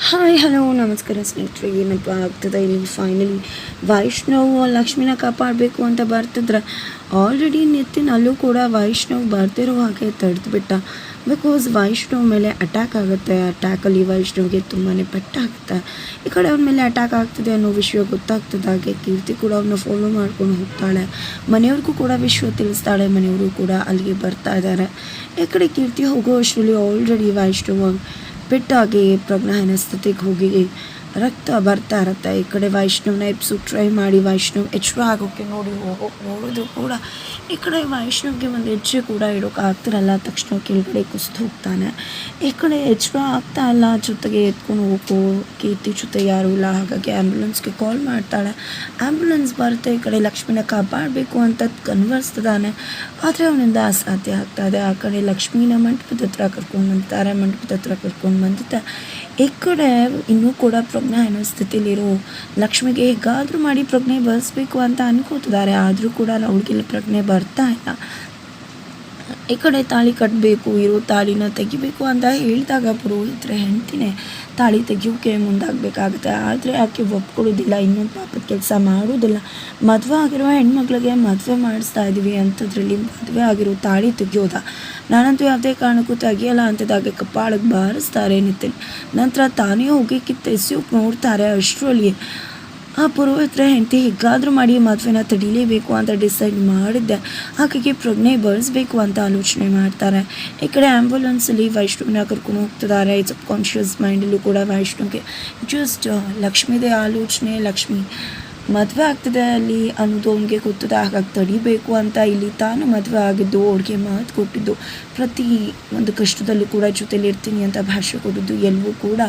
Hi hello ನಮಸ್ಕಾರ ಸ್ನೇಹಿತರೆ. ಏನಪ್ಪ ಆಗ್ತದೆ ಇಲ್ಲಿ ಫೈನಲಿ ವೈಷ್ಣವ್ ಲಕ್ಷ್ಮಿನ ಕಾಪಾಡಬೇಕು ಅಂತ ಬರ್ತಿದ್ರೆ ಆಲ್ರೆಡಿ ನಿತಿನ್ ಅಲ್ಲೂ ಕೂಡ ವೈಷ್ಣವ್ ಬರ್ತಿರೋ ಹಾಗೆ ತಡೆದುಬಿಟ್ಟ. ಬಿಕಾಸ್ ವೈಷ್ಣವ್ ಮೇಲೆ ಅಟ್ಯಾಕ್ ಆಗುತ್ತೆ. ಅಟ್ಯಾಕಲ್ಲಿ ವೈಷ್ಣವ್ಗೆ ತುಂಬಾ ಪೆಟ್ಟಾಗುತ್ತೆ. ಈ ಕಡೆ ಅವ್ರ ಮೇಲೆ ಅಟ್ಯಾಕ್ ಆಗ್ತಿದೆ ಅನ್ನೋ ವಿಷಯ ಗೊತ್ತಾಗ್ತದೆ. ಹಾಗೆ ಕೀರ್ತಿ ಕೂಡ ಅವ್ರನ್ನ ಫಾಲೋ ಮಾಡ್ಕೊಂಡು ಹೋಗ್ತಾಳೆ. ಮನೆಯವ್ರಿಗೂ ಕೂಡ ವಿಷಯ ತಿಳಿಸ್ತಾಳೆ. ಮನೆಯವರು ಕೂಡ ಅಲ್ಲಿಗೆ ಬರ್ತಾ ಇದ್ದಾರೆ. ಈ ಕಡೆ ಕೀರ್ತಿ ಹೋಗೋ ಅಷ್ಟರಲ್ಲಿ ಆಲ್ರೆಡಿ ವೈಷ್ಣವ್ ಪೆಟ್ಟಾಗಿ ಪ್ರಜ್ಞಾಹೀನ ಸ್ಥಿತಿಗೆ ಹೋಗಿ ರಕ್ತ ಬರ್ತಾ ಇರುತ್ತೆ. ಈ ಕಡೆ ವೈಷ್ಣವ್ನ ಎಬ್ಸು ಟ್ರೈ ಮಾಡಿ ವೈಷ್ಣವ್ ಎಚ್ಚರ ಆಗೋಕ್ಕೆ ನೋಡಿದ್ರು ಕೂಡ ಈ ಕಡೆ ವೈಷ್ಣವ್ಗೆ ಒಂದು ಹೆಜ್ಜೆ ಕೂಡ ಇಡೋಕೆ ಆಗ್ತಿರಲ್ಲ. ತಕ್ಷಣ ಕೆಳಗಡೆ ಕುಸಿದು ಹೋಗ್ತಾನೆ. ಈ ಕಡೆ ಎಚ್ಚರ ಆಗ್ತಾ ಇಲ್ಲ. ಜೊತೆಗೆ ಎತ್ಕೊಂಡು ಹೋಗೋ ಕೀರ್ತಿ ಜೊತೆ ಯಾರೂ ಇಲ್ಲ. ಹಾಗಾಗಿ ಆ್ಯಂಬುಲೆನ್ಸ್ಗೆ ಕಾಲ್ ಮಾಡ್ತಾಳೆ. ಆ್ಯಂಬುಲೆನ್ಸ್ ಬರುತ್ತೆ. ಈ ಕಡೆ ಲಕ್ಷ್ಮಿನ ಕಾಪಾಡಬೇಕು ಅಂತ ಕನ್ವರ್ಸ್ತಿದ್ದಾನೆ. ಆದರೆ ಅವನಿಂದ ಅಸಾಧ್ಯ ಆಗ್ತಾಯಿದೆ. ಆ ಕಡೆ ಲಕ್ಷ್ಮೀನ ಮಂಟಪದ ಹತ್ರ ಕರ್ಕೊಂಡು ಬಂದಿದ್ದೆ. ಈ ಕಡೆ ಇನ್ನೂ ಕೂಡ ಪ್ರಜ್ಞಾಹೀನ ಸ್ಥಿತಿಲಿರೋ ಲಕ್ಷ್ಮಿಗೆ ಹೇಗಾದರೂ ಮಾಡಿ ಪ್ರಜ್ಞೆ ಬರೆಸ್ಬೇಕು ಅಂತ ಅನ್ಕೋತಿದ್ದಾರೆ. ಆದರೂ ಕೂಡ ಅವಳಿಗೆ ಪ್ರಜ್ಞೆ ಬರ್ತಾ ಇಲ್ಲ. ಈ ಕಡೆ ತಾಳಿ ಕಟ್ಟಬೇಕು, ಇರೋ ತಾಳಿನ ತೆಗಿಬೇಕು ಅಂತ ಹೇಳಿದಾಗ ಪುರೋಹಿತರ ಹೆಂಡ್ತಿನೇ ತಾಳಿ ತೆಗಿಯೋಕೆ ಮುಂದಾಗಬೇಕಾಗುತ್ತೆ. ಆದರೆ ಆಕೆ ಒಪ್ಕೊಳ್ಳೋದಿಲ್ಲ. ಇನ್ನೊಂದು ಪಾಪದ ಕೆಲಸ ಮಾಡೋದಿಲ್ಲ. ಮದುವೆ ಆಗಿರೋ ಹೆಣ್ಮಕ್ಳಿಗೆ ಮದುವೆ ಮಾಡಿಸ್ತಾ ಇದ್ದೀವಿ ಅಂಥದ್ರಲ್ಲಿ ಮದುವೆ ಆಗಿರೋ ತಾಳಿ ತೆಗಿಯೋದ? ನಾನಂತೂ ಯಾವುದೇ ಕಾರಣಕ್ಕೂ ತೆಗಿಯಲ್ಲ ಅಂತದಾಗೆ ಕಪಾಳಕ್ಕೆ ಬಾರಿಸ್ತಾರೆ ನಿತಿನ್. ನಂತರ ತಾನೇ ಹೋಗಿ ಕಿತ್ತೆಸಿಯೋಕೆ ನೋಡ್ತಾರೆ. ಅಷ್ಟರಲ್ಲಿ ಆ ಪುರೋಹಿತರ ಹೆಂಡತಿ ಹೇಗಾದರೂ ಮಾಡಿ ಮದುವೆನ ತಡೀಲೇಬೇಕು ಅಂತ ಡಿಸೈಡ್ ಮಾಡಿದ್ದೆ. ಆಕೆಗೆ ಪ್ರಜ್ಞೆ ಬರೆಸ್ಬೇಕು ಅಂತ ಆಲೋಚನೆ ಮಾಡ್ತಾರೆ. ಈ ಕಡೆ ಆ್ಯಂಬುಲೆನ್ಸಲ್ಲಿ ವೈಷ್ಣವ್ನ ಕರ್ಕೊಂಡು ಹೋಗ್ತಿದ್ದಾರೆ. ಸಬ್ ಕಾನ್ಷಿಯಸ್ ಮೈಂಡಲ್ಲೂ ಕೂಡ ವೈಷ್ಣವ್ಗೆ ಜಸ್ಟ್ ಲಕ್ಷ್ಮಿದೇ ಆಲೋಚನೆ. ಲಕ್ಷ್ಮಿ ಮದುವೆ ಆಗ್ತದೆ ಅಲ್ಲಿ ಅನ್ನೋದು ಅವನಿಗೆ ಗೊತ್ತದೆ. ಹಾಗಾಗಿ ತಡಿಬೇಕು ಅಂತ ಇಲ್ಲಿ ತಾನು ಮದುವೆ ಆಗಿದ್ದು, ಅವ್ರಿಗೆ ಮಾತು ಕೊಟ್ಟಿದ್ದು, ಪ್ರತಿ ಒಂದು ಕಷ್ಟದಲ್ಲೂ ಕೂಡ ಜೊತೆಲಿ ಇರ್ತೀನಿ ಅಂತ ಭಾಷೆ ಕೊಟ್ಟಿದ್ದು ಎಲ್ಲವೂ ಕೂಡ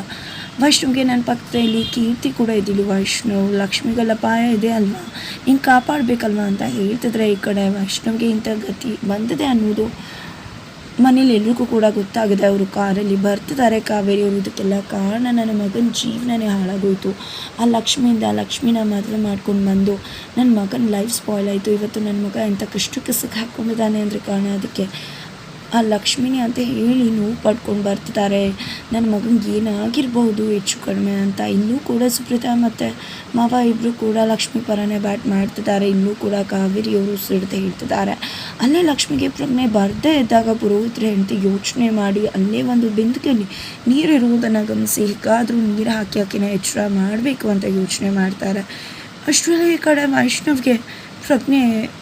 ವೈಷ್ಣವ್ಗೆ ನನ್ನ ಪಕ್ಕದಲ್ಲಿ ಕೀರ್ತಿ ಕೂಡ ಇದ್ದಿಲ್ಲ. ವೈಷ್ಣವ್ ಲಕ್ಷ್ಮಿಗೆಲ್ಲ ಅಪಾಯ ಇದೆ ಅಲ್ವಾ, ಹಿಂಗೆ ಕಾಪಾಡಬೇಕಲ್ವ ಅಂತ ಹೇಳ್ತಿದ್ರೆ ಈ ಕಡೆ ವೈಷ್ಣವ್ಗೆ ಇಂಥ ಗತಿ ಬಂದಿದೆ ಅನ್ನೋದು ಮನೇಲಿ ಎಲ್ರಿಗೂ ಕೂಡ ಗೊತ್ತಾಗಿದೆ. ಅವರು ಕಾರಲ್ಲಿ ಬರ್ತಿದ್ದಾರೆ. ಕಾವೇರಿ ಅವರು ಇದಕ್ಕೆಲ್ಲ ಕಾರಣ ನನ್ನ ಮಗನ ಜೀವನನೇ ಹಾಳಾಗೋಯ್ತು. ಆ ಲಕ್ಷ್ಮಿನ ಮದುವೆ ಮಾಡ್ಕೊಂಡು ಬಂದು ನನ್ನ ಮಗನ ಲೈಫ್ ಸ್ಪಾಯ್ಲ್ ಆಯಿತು. ಇವತ್ತು ನನ್ನ ಮಗ ಇಂಥ ಕಷ್ಟಕ್ಕೆ ಸಿಕ್ಕಾಕೊಂಡಿದ್ದಾನೆ ಅಂದರೆ ಕಾರಣ ಅದಕ್ಕೆ ಆ ಲಕ್ಷ್ಮಿನೇ ಅಂತ ಹೇಳಿ ನೋವು ಪಡ್ಕೊಂಡು ಬರ್ತಿದ್ದಾರೆ. ನನ್ನ ಮಗನಿಗೆ ಏನಾಗಿರ್ಬೋದು ಹೆಚ್ಚು ಕಡಿಮೆ ಅಂತ. ಇನ್ನೂ ಕೂಡ ಸುಪ್ರೀತಾ ಮತ್ತು ಮಾವ ಇಬ್ಬರು ಕೂಡ ಲಕ್ಷ್ಮಿ ಪರನೇ ಬ್ಯಾಟ್ ಮಾಡ್ತಿದ್ದಾರೆ. ಇನ್ನೂ ಕೂಡ ಕಾವೇರಿಯವರು ಸಿಡ್ದು ಹೇಳ್ತಿದ್ದಾರೆ. ಅಲ್ಲೇ ಲಕ್ಷ್ಮಿಗೆ ಪ್ರಜ್ಞೆ ಬರದೇ ಇದ್ದಾಗ ಪುರೋಹಿತರ ಹೆಂಡತಿ ಯೋಚನೆ ಮಾಡಿ ಅಲ್ಲೇ ಒಂದು ಬಿಂದಿಗೆಯಲ್ಲಿ ನೀರು ಇರುವುದನ್ನು ಗಮನಿಸಿ ಹೇಗಾದರೂ ನೀರು ಹಾಕಿ ಎಚ್ಚರ ಮಾಡಬೇಕು ಅಂತ ಯೋಚನೆ ಮಾಡ್ತಾರೆ. ಅಷ್ಟರಲ್ಲಿ ಈ ಕಡೆ ವೈಷ್ಣವ್ಗೆ ಪ್ರಜ್ಞೆ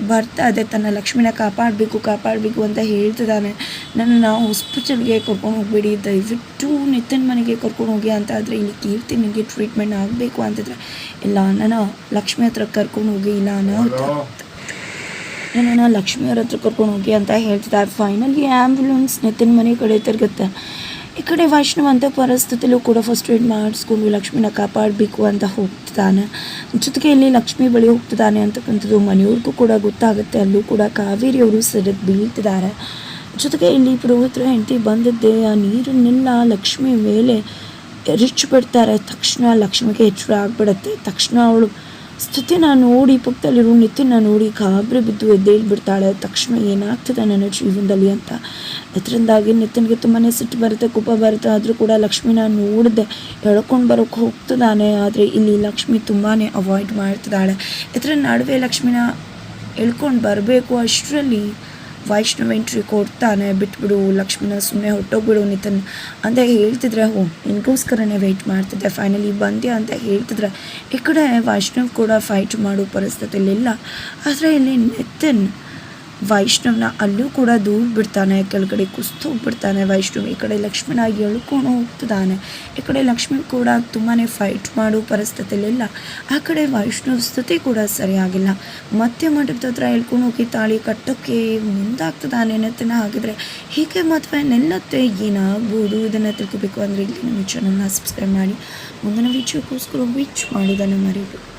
ಬರ್ತಾ ಇದೆ. ತನ್ನ ಲಕ್ಷ್ಮಿನ ಕಾಪಾಡಬೇಕು ಅಂತ ಹೇಳ್ತಿದ್ದಾನೆ. ನನ್ನನ್ನು ಹಾಸ್ಪಿಟಲ್ಗೆ ಕರ್ಕೊಂಡು ಹೋಗ್ಬೇಡಿ, ದಯವಿಟ್ಟು ನಿತಿನ್ ಮನೆಗೆ ಕರ್ಕೊಂಡು ಹೋಗಿ ಅಂತ. ಆದರೆ ಇಲ್ಲಿ ಕೀರ್ತಿ ನಿಮಗೆ ಟ್ರೀಟ್ಮೆಂಟ್ ಆಗಬೇಕು ಅಂತಿದ್ರೆ ಇಲ್ಲ, ನನ್ನ ಲಕ್ಷ್ಮಿ ಹತ್ರ ಕರ್ಕೊಂಡು ಹೋಗಿ, ಇಲ್ಲ ನನ್ನನ್ನು ಲಕ್ಷ್ಮಿಯವ್ರ ಹತ್ರ ಕರ್ಕೊಂಡು ಹೋಗಿ ಅಂತ ಹೇಳ್ತಿದ್ದಾರೆ. ಫೈನಲಿ ಆ್ಯಂಬುಲೆನ್ಸ್ ನಿತಿನ್ ಮನೆ ಕಡೆ ತಿರುಗುತ್ತೆ. ಈ ಕಡೆ ವೈಷ್ಣವ್ ಅಂಥ ಪರಿಸ್ಥಿತಿಲೂ ಕೂಡ ಫಸ್ಟ್ ಏಡ್ ಮಾಡಿಸ್ಕೊಂಡು ಲಕ್ಷ್ಮಿನ ಕಾಪಾಡಬೇಕು ಅಂತ ಹೋಗ್ತಿದ್ದಾನೆ. ಜೊತೆಗೆ ಇಲ್ಲಿ ಲಕ್ಷ್ಮಿ ಬಳಿ ಹೋಗ್ತಿದ್ದಾನೆ ಅಂತಕ್ಕಂಥದ್ದು ಮನೆಯವ್ರಿಗೂ ಕೂಡ ಗೊತ್ತಾಗುತ್ತೆ. ಅಲ್ಲೂ ಕೂಡ ಕಾವೇರಿಯವರು ಸಿಡಿದು ಬೀಳ್ತಿದ್ದಾರೆ. ಜೊತೆಗೆ ಇಲ್ಲಿ ಪುರೋಹಿತರ ಹೆಂಡತಿ ಬಂದಿದ್ದೆ ಆ ನೀರನ್ನೆಲ್ಲ ಲಕ್ಷ್ಮಿ ಮೇಲೆ ಬಿಡ್ತಾರೆ. ತಕ್ಷಣ ಲಕ್ಷ್ಮಿಗೆ ಎಚ್ಚರ ಆಗಿಬಿಡುತ್ತೆ. ತಕ್ಷಣ ಅವಳು ಸ್ಥಿತಿನ ನೋಡಿ ಪಕ್ಕದಲ್ಲಿರೋ ನಿತಿನ ನೋಡಿ ಗಾಬರಿ ಬಿದ್ದು ಎದ್ದೇಳ್ಬಿಡ್ತಾಳೆ. ತಕ್ಷಣ ಏನಾಗ್ತದೆ ನನ್ನ ಜೀವನದಲ್ಲಿ ಅಂತ. ಇದರಿಂದಾಗಿ ನಿತಿನ್ಗೆ ತುಂಬಾ ಸಿಟ್ಟು ಬರುತ್ತೆ, ಕೋಪ ಬರುತ್ತೆ. ಆದರೂ ಕೂಡ ಲಕ್ಷ್ಮಿನ ನೋಡಿದೆ ಎಳ್ಕೊಂಡು ಬರೋಕ್ಕೆ ಹೋಗ್ತಿದ್ದಾನೆ. ಆದರೆ ಇಲ್ಲಿ ಲಕ್ಷ್ಮಿ ತುಂಬಾ ಅವಾಯ್ಡ್ ಮಾಡ್ತಿದ್ದಾಳೆ. ಇದರ ನಡುವೆ ಲಕ್ಷ್ಮಿನ ಎಳ್ಕೊಂಡು ಬರಬೇಕು ಅಷ್ಟರಲ್ಲಿ ವೈಷ್ಣವ್ ಎಂಟ್ರಿ ಕೊಡ್ತಾನೆ. ಬಿಟ್ಬಿಡು ಲಕ್ಷ್ಮಿನ, ಸುಮ್ಮನೆ ಹೊಟ್ಟೋಗ್ಬಿಡು ನಿತಿನ್ ಅಂತ ಹೇಳ್ತಿದ್ರೆ ನಿನಗೋಸ್ಕರನೇ ವೆಯ್ಟ್ ಮಾಡ್ತಿದ್ದೆ, ಫೈನಲಿ ಬಂದ್ಯಾ ಅಂತ ಹೇಳ್ತಿದ್ರೆ ಈ ಕಡೆ ವೈಷ್ಣವ್ ಕೂಡ ಫೈಟ್ ಮಾಡೋ ಪರಿಸ್ಥಿತಿಲಿಲ್ಲ. ಆದರೆ ಇಲ್ಲಿ ನಿತಿನ್ ವೈಷ್ಣವ್ನ ಅಲ್ಲೂ ಕೂಡ ದೂರ ಬಿಡ್ತಾನೆ. ಕೆಳಗಡೆ ಕುಸ್ತು ಹೋಗ್ಬಿಡ್ತಾನೆ ವೈಷ್ಣವ್. ಈ ಕಡೆ ಲಕ್ಷ್ಮಿನ ಎಳ್ಕೊಂಡು ಹೋಗ್ತಿದ್ದಾನೆ. ಈ ಕಡೆ ಲಕ್ಷ್ಮಿ ಕೂಡ ತುಂಬಾ ಫೈಟ್ ಮಾಡೋ ಪರಿಸ್ಥಿತಿಲಿಲ್ಲ. ಆ ಕಡೆ ವೈಷ್ಣವ್ ಸ್ಥಿತಿ ಕೂಡ ಸರಿಯಾಗಿಲ್ಲ. ಮತ್ತೆ ಮಂಟಪದ ಹತ್ರ ಎಳ್ಕೊಂಡು ಹೋಗಿ ತಾಳಿ ಕಟ್ಟೋಕ್ಕೆ ಮುಂದಾಗ್ತದಾನೆ ನಿತಿನ್. ಹಾಗಿದ್ರೆ ಹೀಗೆ ಮದುವೆ ನಿಲ್ಲತ್ತೆ, ಏನಾಗ್ಬೋದು ಇದನ್ನು ತಿಳ್ಕೊಬೇಕು ಅಂದರೆ ಇಲ್ಲಿ ನಮ್ಮ ಚಾನಲ್ನ ಸಬ್ಸ್ಕ್ರೈಬ್ ಮಾಡಿ. ಮುಂದಿನ ವಿಡಿಯೋಕ್ಕೋಸ್ಕರ ವೇಟ್ ಮಾಡಿದ್ದನ್ನು ಮರಿಬೇಕು.